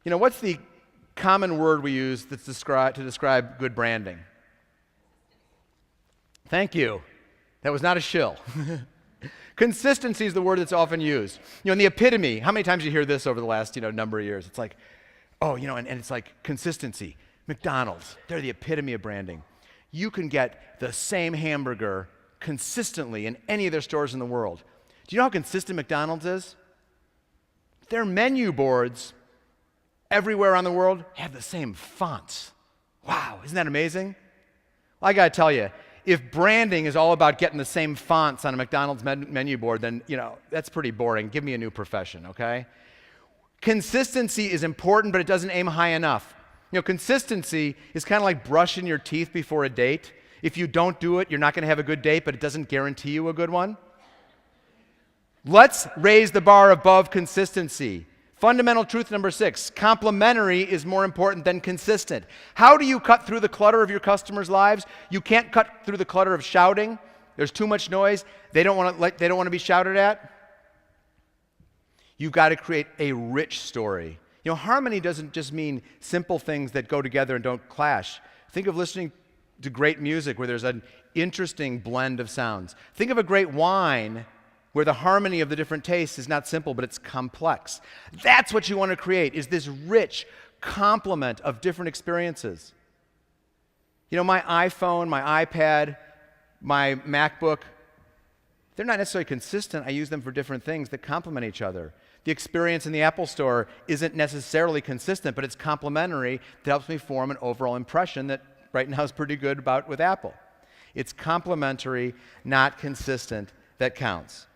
What's the common word we use to describe good branding? Thank you. That was not a shill. Consistency is the word that's often used. In the epitome, how many times do you hear this over the last, number of years? It's like, and it's like consistency. McDonald's, they're the epitome of branding. You can get the same hamburger consistently in any of their stores in the world. Do you know how consistent McDonald's is? Their menu boards everywhere around the world have the same fonts. Wow, isn't that amazing? Well, I got to tell you, if branding is all about getting the same fonts on a McDonald's menu board, then, that's pretty boring. Give me a new profession, okay? Consistency is important, but it doesn't aim high enough. Consistency is kind of like brushing your teeth before a date. If you don't do it, you're not going to have a good date, but it doesn't guarantee you a good one. Let's raise the bar above consistency. Fundamental truth number 6, complementary is more important than consistent. How do you cut through the clutter of your customers' lives? You can't cut through the clutter of shouting. There's too much noise. They don't want to be shouted at. You've got to create a rich story. Harmony doesn't just mean simple things that go together and don't clash. Think of listening to great music where there's an interesting blend of sounds. Think of a great wine where the harmony of the different tastes is not simple, but it's complex. That's what you want to create, is this rich complement of different experiences. My iPhone, my iPad, my MacBook, they're not necessarily consistent. I use them for different things that complement each other. The experience in the Apple Store isn't necessarily consistent, but it's complementary that helps me form an overall impression that right now is pretty good with Apple. It's complementary, not consistent, that counts.